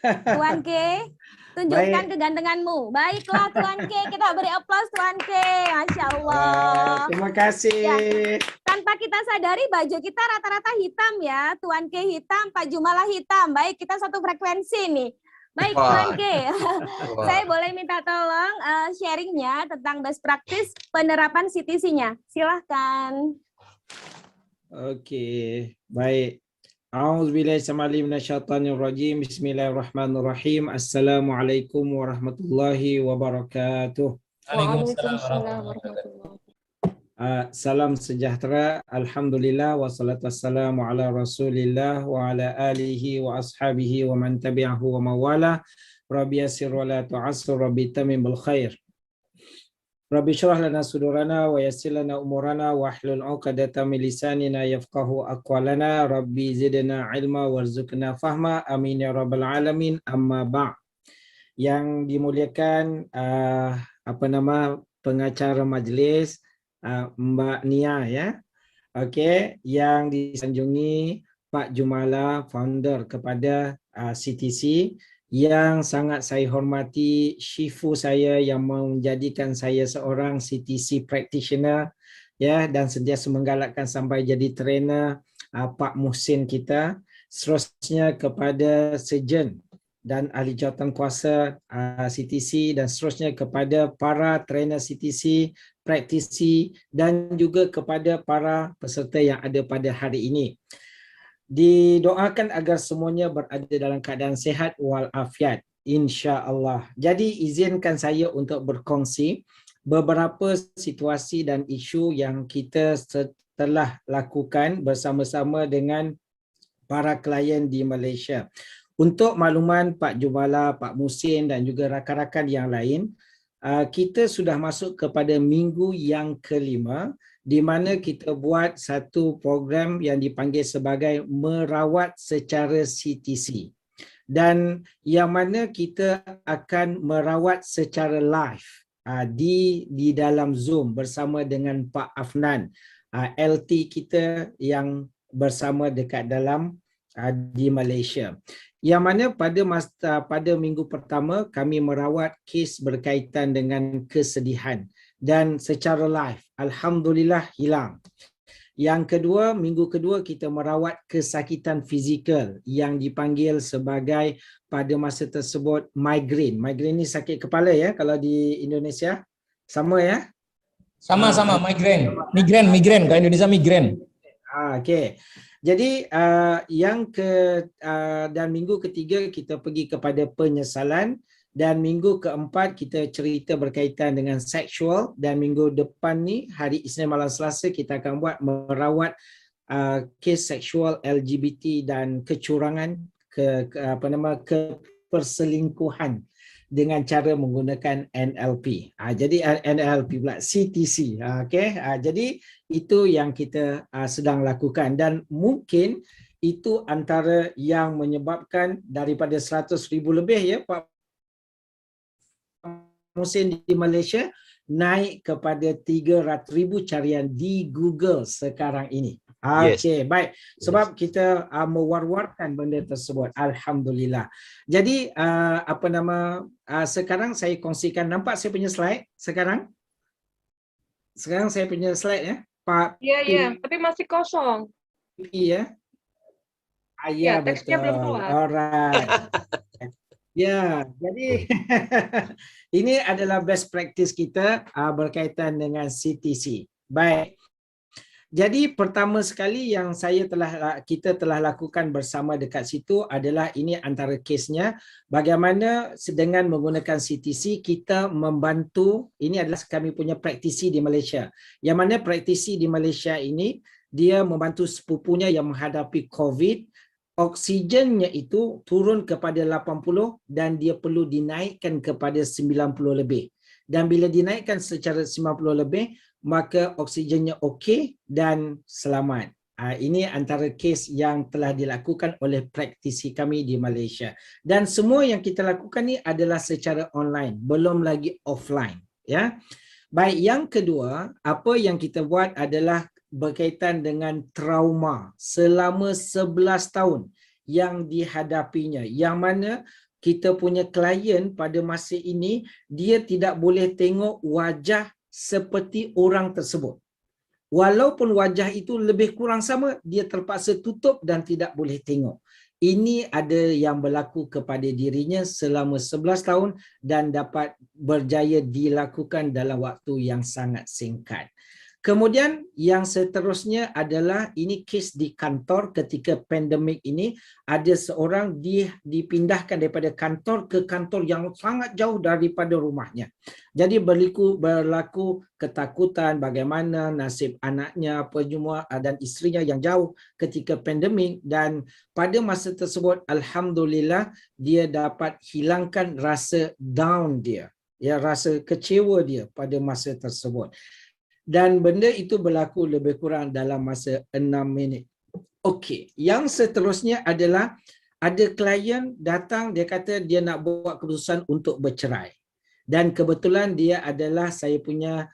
Tuan K, tunjukkan Baik. kegantenganmu. Baiklah Tuan K, kita beri aplaus Tuan K. Masya Allah. Terima kasih. Ya, tanpa kita sadari baju kita rata-rata hitam ya. Tuan K hitam, Pak Jumalah hitam. Baik, kita satu frekuensi nih. Baik Tuan K, saya boleh minta tolong sharingnya tentang best practice penerapan CTC-nya. Silahkan. Oke, baik. A'udzubillahi minasyaitonir rajim. Bismillahirrahmanirrahim. Assalamualaikum warahmatullahi wabarakatuh. Waalaikumsalam warahmatullahi. Salam sejahtera. Alhamdulillah wassalatu wassalamu ala Rasulillah wa ala alihi wa ashabihi wa man tabi'ahu wa mawala. Rabbi yassir wa la tu'assir, Rabbi tamim bil khair. Rabbi syrah lana sudurana wa yassir lana umurana wa hlul 'uqdatam min lisanina yafqahu aqwalana. Rabbi zidna ilma warzuqna fahma. Amin ya rabbal alamin. Amma ba'. Yang dimuliakan pengacara majlis Mbak Nia ya. Okey, yang disanjungi Pak Jumala, founder kepada CTC, yang sangat saya hormati Shifu saya yang menjadikan saya seorang CTC practitioner ya, dan sentiasa menggalakkan sampai jadi trainer, Pak Muhsin kita, seterusnya kepada Sejen dan ahli jawatan kuasa CTC, dan seterusnya kepada para trainer CTC, praktisi, dan juga kepada para peserta yang ada pada hari ini. Didoakan agar semuanya berada dalam keadaan sehat walafiat, insya-Allah. Jadi izinkan saya untuk berkongsi beberapa situasi dan isu yang kita telah lakukan bersama-sama dengan para klien di Malaysia. Untuk makluman Pak Jumala, Pak Muhsin dan juga rakan-rakan yang lain, kita sudah masuk kepada minggu yang kelima di mana kita buat satu program yang dipanggil sebagai merawat secara CTC, dan yang mana kita akan merawat secara live di dalam Zoom bersama dengan Pak Afnan, LT kita yang bersama dekat dalam di Malaysia. Yang mana pada minggu pertama kami merawat kes berkaitan dengan kesedihan dan secara live, alhamdulillah hilang. Yang kedua, minggu kedua kita merawat kesakitan fizikal yang dipanggil sebagai pada masa tersebut migraine. Migraine ni sakit kepala ya kalau di Indonesia. Sama ya? Sama-sama migraine. Migraine kalau Indonesia migraine. Okey. Jadi dan minggu ketiga kita pergi kepada penyesalan, dan minggu keempat kita cerita berkaitan dengan seksual, dan minggu depan ni hari Isnin malam Selasa kita akan buat merawat kes seksual LGBT dan kecurangan keperselingkuhan dengan cara menggunakan NLP. Jadi NLP pula CTC. Okey. Jadi itu yang kita sedang lakukan, dan mungkin itu antara yang menyebabkan daripada 100,000 lebih ya Pak Muhsin di Malaysia naik kepada 300,000 carian di Google sekarang ini. Okey, baik. Sebab kita mewar-warkan benda tersebut. Alhamdulillah. Jadi sekarang saya kongsikan, nampak saya punya slide sekarang? Sekarang saya punya slide ya. Pak. Ya, tapi masih kosong. Ya. Ya, teksnya belum keluar. Alright. Ya, jadi ini adalah best practice kita berkaitan dengan CTC. Baik. Jadi pertama sekali yang kita telah lakukan bersama dekat situ adalah ini antara kesnya, bagaimana dengan menggunakan CTC kita membantu. Ini adalah kami punya praktisi di Malaysia, yang mana praktisi di Malaysia ini dia membantu sepupunya yang menghadapi COVID. Oksigennya itu turun kepada 80 dan dia perlu dinaikkan kepada 90 lebih. Dan bila dinaikkan secara 90 lebih, maka oksigennya okey dan selamat. Ini antara kes yang telah dilakukan oleh praktisi kami di Malaysia. Dan semua yang kita lakukan ni adalah secara online, belum lagi offline. Ya. Baik, yang kedua, apa yang kita buat adalah berkaitan dengan trauma selama 11 tahun yang dihadapinya, yang mana kita punya klien pada masa ini, dia tidak boleh tengok wajah seperti orang tersebut. Walaupun wajah itu lebih kurang sama, dia terpaksa tutup dan tidak boleh tengok. Ini ada yang berlaku kepada dirinya selama 11 tahun dan dapat berjaya dilakukan dalam waktu yang sangat singkat. Kemudian yang seterusnya adalah ini kes di kantor ketika pandemik ini, ada seorang dipindahkan daripada kantor ke kantor yang sangat jauh daripada rumahnya. Jadi berlaku ketakutan bagaimana nasib anaknya, penyemua dan isterinya yang jauh ketika pandemik, dan pada masa tersebut alhamdulillah dia dapat hilangkan rasa down dia, ya, rasa kecewa dia pada masa tersebut. Dan benda itu berlaku lebih kurang dalam masa 6 minit. Okey, yang seterusnya adalah ada klien datang, dia kata dia nak buat keputusan untuk bercerai. Dan kebetulan dia adalah saya punya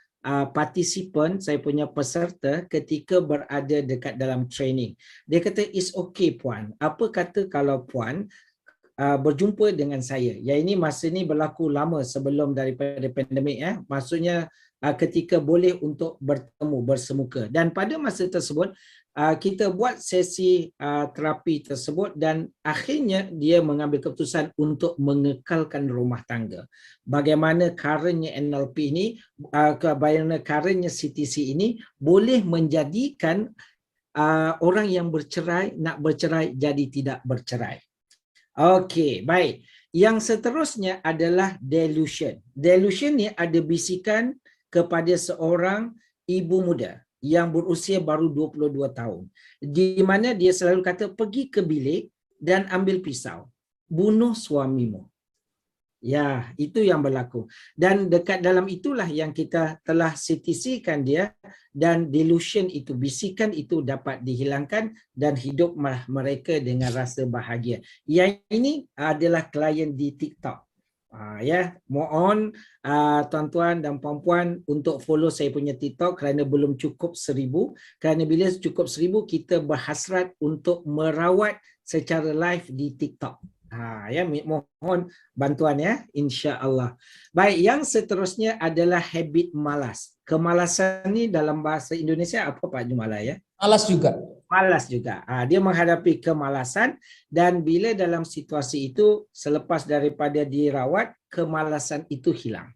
partisipan, saya punya peserta ketika berada dekat dalam training. Dia kata, "It's okay puan. Apa kata kalau puan berjumpa dengan saya?" Ya, ini masa ni berlaku lama sebelum daripada pandemik, maksudnya ketika boleh untuk bertemu bersemuka. Dan pada masa tersebut kita buat sesi terapi tersebut dan akhirnya dia mengambil keputusan untuk mengekalkan rumah tangga. Bagaimana caranya NLP ini, bagaimana caranya CTC ini boleh menjadikan orang yang bercerai nak bercerai jadi tidak bercerai. Okey, baik. Yang seterusnya adalah delusion. Delusion ni ada bisikan kepada seorang ibu muda yang berusia baru 22 tahun. Di mana dia selalu kata, "Pergi ke bilik dan ambil pisau. Bunuh suamimu." Ya, itu yang berlaku. Dan dekat dalam itulah yang kita telah CTC-kan dia, dan delusion itu, bisikan itu dapat dihilangkan dan hidup mereka dengan rasa bahagia. Yang ini adalah klien di TikTok. Ya, mohon tuan-tuan dan puan-puan untuk follow saya punya TikTok kerana belum cukup 1000. Kerana bila cukup 1000 kita berhasrat untuk merawat secara live di TikTok. Ya, mohon bantuan ya, insya-Allah. Baik, yang seterusnya adalah habit malas. Kemalasan ni dalam bahasa Indonesia apa Pak Jumala ya? Malas juga. Malas juga. Dia menghadapi kemalasan dan bila dalam situasi itu selepas daripada dirawat, kemalasan itu hilang.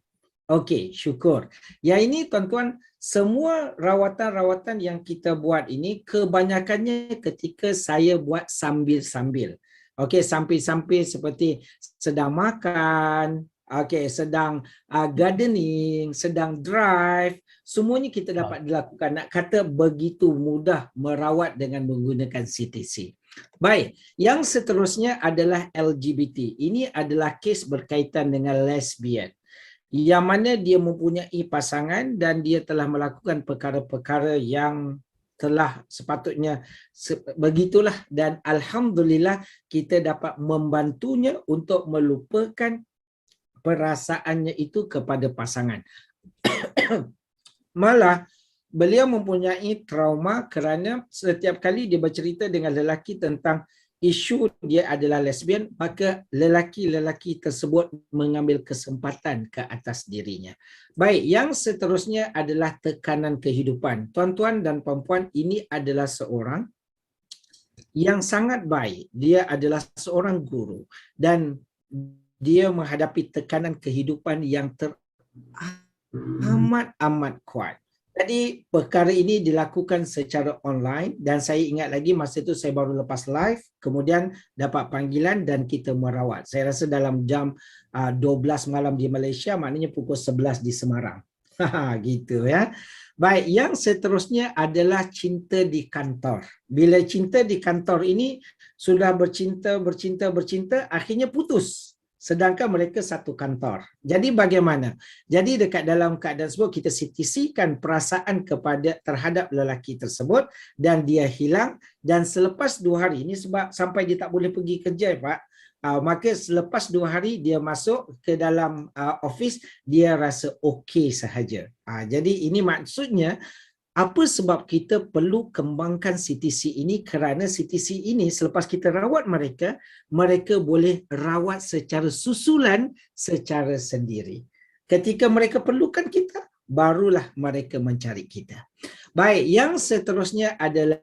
Okey, syukur. Yang ini tuan-tuan, semua rawatan-rawatan yang kita buat ini kebanyakannya ketika saya buat sambil-sambil. Okey, sambil-sambil seperti sedang makan, okey, sedang gardening, sedang drive, semuanya kita dapat dilakukan. Nak kata begitu mudah merawat dengan menggunakan CTC. Baik, yang seterusnya adalah LGBT. Ini adalah kes berkaitan dengan lesbian. Yang mana dia mempunyai pasangan dan dia telah melakukan perkara-perkara yang telah sepatutnya begitulah, dan alhamdulillah kita dapat membantunya untuk melupakan perasaannya itu kepada pasangan. Malah beliau mempunyai trauma kerana setiap kali dia bercerita dengan lelaki tentang isu dia adalah lesbian, maka lelaki-lelaki tersebut mengambil kesempatan ke atas dirinya. Baik, yang seterusnya adalah tekanan kehidupan. Tuan-tuan dan puan-puan, ini adalah seorang yang sangat baik. Dia adalah seorang guru dan dia menghadapi tekanan kehidupan yang amat kuat. Jadi perkara ini dilakukan secara online dan saya ingat lagi masa itu saya baru lepas live, kemudian dapat panggilan dan kita merawat. Saya rasa dalam jam 12 malam di Malaysia, maknanya pukul 11 di Semarang. Gitu ya. Baik, yang seterusnya adalah cinta di kantor. Bila cinta di kantor ini sudah bercinta, akhirnya putus. Sedangkan mereka satu kantor. Jadi bagaimana? Jadi dekat dalam keadaan tersebut kita CTC-kan perasaan terhadap lelaki tersebut dan dia hilang, dan selepas 2 hari, ini sebab sampai dia tak boleh pergi kerja Pak, maka selepas 2 hari dia masuk ke dalam office, dia rasa okey sahaja. Jadi ini maksudnya Apa sebab kita perlu kembangkan CTC ini? Kerana CTC ini selepas kita rawat mereka, mereka boleh rawat secara susulan secara sendiri. Ketika mereka perlukan kita, barulah mereka mencari kita. Baik, yang seterusnya adalah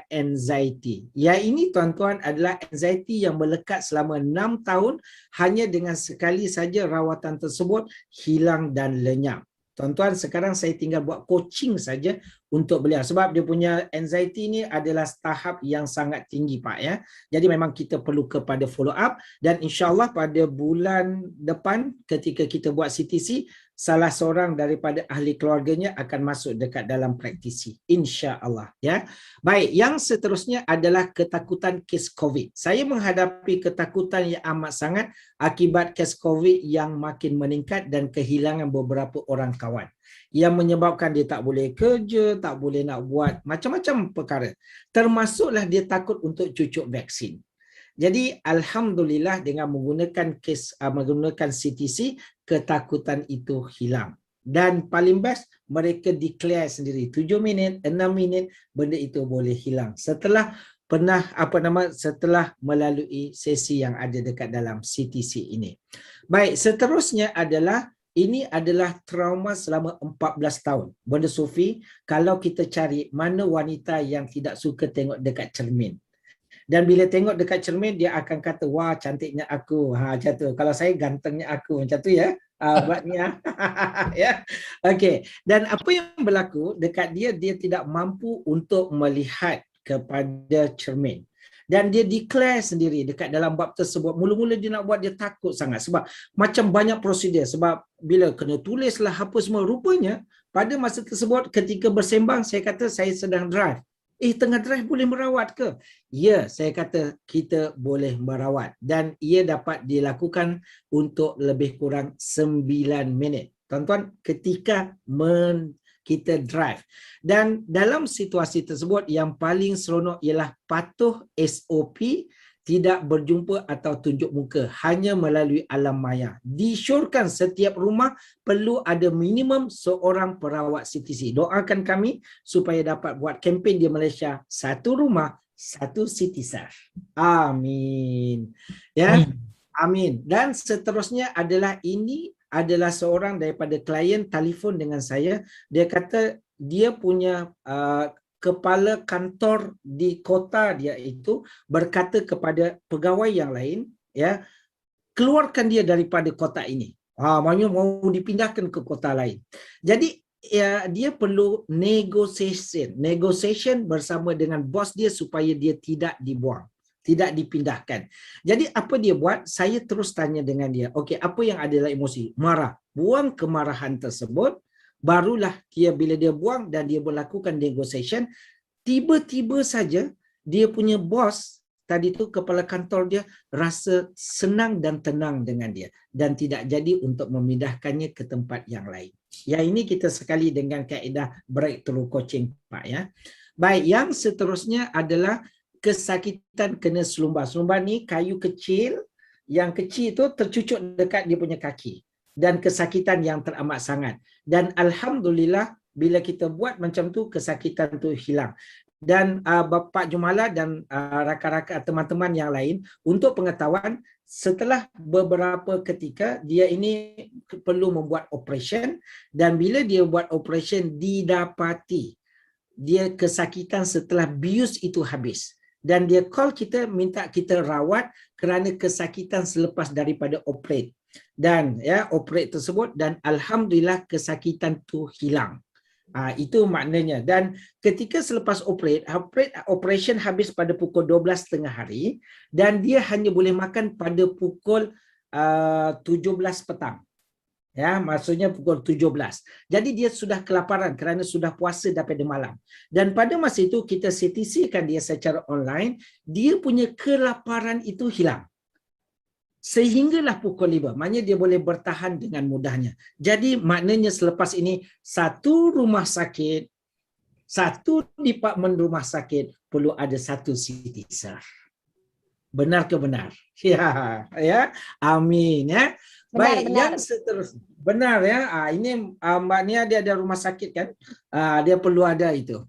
anxiety. Yang ini tuan-tuan adalah anxiety yang melekat selama 6 tahun, hanya dengan sekali saja rawatan tersebut hilang dan lenyap. Tuan-tuan, sekarang saya tinggal buat coaching saja untuk beliau. Sebab dia punya anxiety ni adalah tahap yang sangat tinggi, Pak. Ya. Jadi memang kita perlu kepada follow up. Dan insyaAllah pada bulan depan ketika kita buat CTC, salah seorang daripada ahli keluarganya akan masuk dekat dalam praktisi. InsyaAllah. Ya. Baik, yang seterusnya adalah ketakutan kes COVID. Saya menghadapi ketakutan yang amat sangat akibat kes COVID yang makin meningkat dan kehilangan beberapa orang kawan. Yang menyebabkan dia tak boleh kerja, tak boleh nak buat macam-macam perkara. Termasuklah dia takut untuk cucuk vaksin. Jadi alhamdulillah dengan menggunakan CTC, ketakutan itu hilang. Dan paling best mereka declare sendiri 7 minit, 6 minit benda itu boleh hilang. Setelah setelah melalui sesi yang ada dekat dalam CTC ini. Baik, seterusnya adalah ini adalah trauma selama 14 tahun. Bunda Sufi, kalau kita cari mana wanita yang tidak suka tengok dekat cermin. Dan bila tengok dekat cermin, dia akan kata, wah cantiknya aku. Macam tu. Kalau saya gantengnya aku. Macam tu ya. Buatnya. Ya. Okey. Dan apa yang berlaku dekat dia, dia tidak mampu untuk melihat kepada cermin. Dan dia declare sendiri dekat dalam bab tersebut. Mula-mula dia nak buat, dia takut sangat. Sebab macam banyak prosedur. Sebab bila kena tulislah apa semua. Rupanya pada masa tersebut ketika bersembang, saya kata saya sedang drive. Tengah drive boleh merawat ke? Ya, saya kata kita boleh merawat. Dan ia dapat dilakukan untuk lebih kurang 9 minit. Tuan-tuan, ketika kita drive. Dan dalam situasi tersebut yang paling seronok ialah patuh SOP, tidak berjumpa atau tunjuk muka, hanya melalui alam maya. Disyorkan setiap rumah perlu ada minimum seorang perawat CTC. Doakan kami supaya dapat buat kempen di Malaysia, satu rumah, satu CTC. Amin. Ya, amin. Dan seterusnya adalah ini adalah seorang daripada klien telefon dengan saya. Dia kata dia punya kepala kantor di kota dia itu berkata kepada pegawai yang lain, ya, keluarkan dia daripada kota ini. Maksudnya mau dipindahkan ke kota lain. Jadi ya, dia perlu negotiation bersama dengan bos dia supaya dia tidak dibuang, tidak dipindahkan. Jadi apa dia buat? Saya terus tanya dengan dia, okey, apa yang adalah emosi? Marah. Buang kemarahan tersebut. Barulah dia bila dia buang dan dia melakukan negotiation, tiba-tiba saja dia punya bos tadi tu, kepala kantor dia, rasa senang dan tenang dengan dia dan tidak jadi untuk memindahkannya ke tempat yang lain. Yang ini kita sekali dengan kaedah breakthrough coaching, Pak, ya. Baik, yang seterusnya adalah kesakitan kena selumbar. Selumbar ni kayu kecil, yang kecil tu tercucuk dekat dia punya kaki. Dan kesakitan yang teramat sangat. Dan alhamdulillah bila kita buat macam tu, kesakitan tu hilang. Dan Bapak Jumala dan rakan-rakan teman-teman yang lain, untuk pengetahuan, setelah beberapa ketika dia ini perlu membuat operation, dan bila dia buat operation didapati dia kesakitan setelah bius itu habis. Dan dia call kita, minta kita rawat kerana kesakitan selepas daripada operate. Dan ya, operate tersebut, dan alhamdulillah kesakitan tu hilang. Itu maknanya. Dan ketika selepas operation habis pada pukul 12 tengah hari, dan dia hanya boleh makan pada pukul 17 petang. Ya, maksudnya pukul 17. Jadi dia sudah kelaparan kerana sudah puasa daripada malam. Dan pada masa itu kita CTC-kan dia secara online, dia punya kelaparan itu hilang. Sehinggalah pukul 5. Maknanya dia boleh bertahan dengan mudahnya. Jadi maknanya selepas ini, satu rumah sakit, satu departmen rumah sakit perlu ada satu CTC. Benar ke benar? Ya, ya. Amin, ya. Baik, Benar. yang seterusnya. Benar ya. Ini Mbak Nia dia ada rumah sakit kan? Dia perlu ada itu.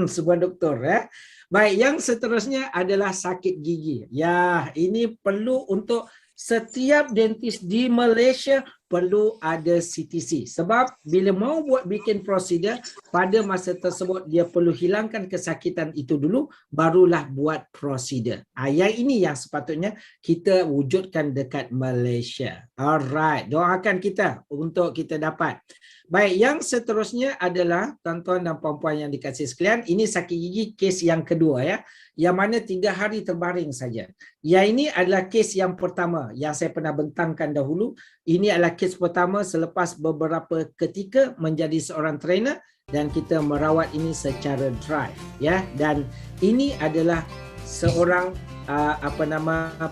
Sebuah doktor ya. Baik, yang seterusnya adalah sakit gigi. Ya, ini perlu untuk setiap dentist di Malaysia perlu ada CTC. Sebab bila mau bikin prosedur, pada masa tersebut dia perlu hilangkan kesakitan itu dulu, barulah buat prosedur. Yang ini yang sepatutnya kita wujudkan dekat Malaysia. Alright, doakan kita untuk kita dapat. Baik, yang seterusnya adalah tuan-tuan dan puan-puan yang dikasihi sekalian, ini sakit gigi kes yang kedua ya, yang mana 3 hari terbaring saja. Yang ini adalah kes yang pertama yang saya pernah bentangkan dahulu. Ini adalah kes pertama selepas beberapa ketika menjadi seorang trainer dan kita merawat ini secara drive ya, dan ini adalah seorang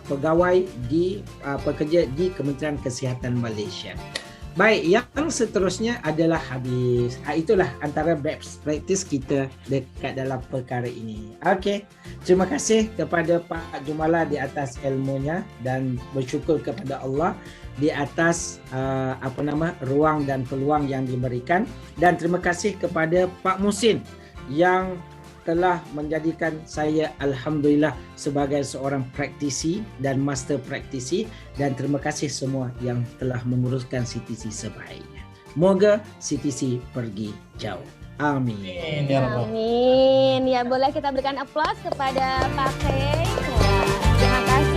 pegawai di pekerja di Kementerian Kesihatan Malaysia. Baik, yang seterusnya adalah habis. Itulah antara best practice kita dekat dalam perkara ini. Okey, terima kasih kepada Pak Jumala di atas ilmunya dan bersyukur kepada Allah di atas ruang dan peluang yang diberikan, dan terima kasih kepada Pak Musin yang telah menjadikan saya alhamdulillah sebagai seorang praktisi dan master praktisi, dan terima kasih semua yang telah menguruskan CTC sebaiknya. Moga CTC pergi jauh. Amin. Amin. Ya, boleh kita berikan aplaus kepada Pak Kay. Terima kasih.